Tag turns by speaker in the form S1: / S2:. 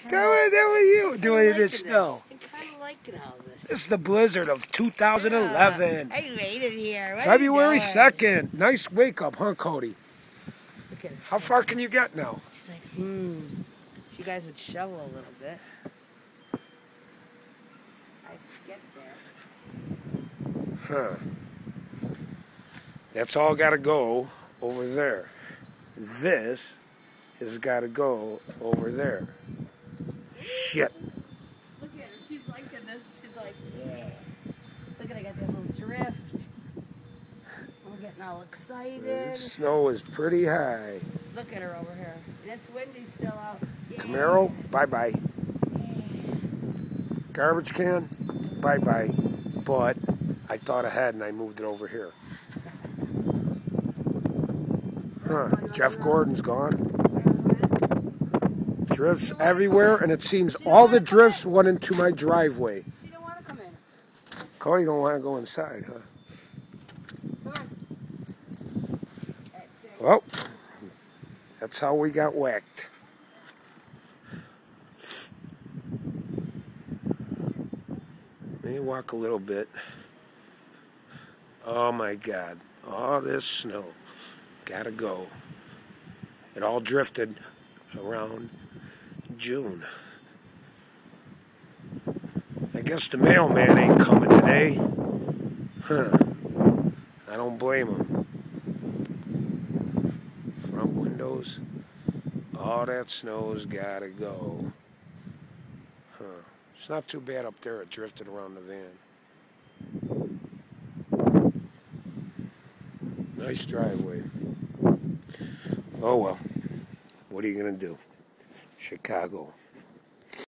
S1: Come on, that was you doing it in the snow.
S2: I'm kind of liking all this.
S1: This is the blizzard of 2011.
S2: I made it here.
S1: February 2nd. Nice wake up, huh, Cody?
S2: Look at her.
S1: How far can you get now?
S2: She's like, You guys would shovel a little bit. I get there.
S1: Huh. That's all got to go over there. This has got to go over there. Shit.
S2: Look at her. She's liking this. She's like, yeah. Look at I got that little drift. We're getting all excited.
S1: The snow is pretty high.
S2: Look at her over here. And it's windy still out. Yeah.
S1: Camaro, bye-bye. Garbage can, bye-bye. But I thought ahead and I moved it over here. Huh, Jeff Gordon's gone. Drifts everywhere, and it seems all the drifts went into my driveway.
S2: She don't want to come in.
S1: Cody don't want to go inside, huh?
S2: Come on.
S1: Well, that's how we got whacked. Let me walk a little bit. Oh my God, all this snow. Gotta go. It all drifted around June. I guess the mailman ain't coming today. Huh. I don't blame him. Front windows. All that snow's gotta go. Huh. It's not too bad up there. It drifted around the van. Nice driveway. Oh well. What are you gonna do? Chicago.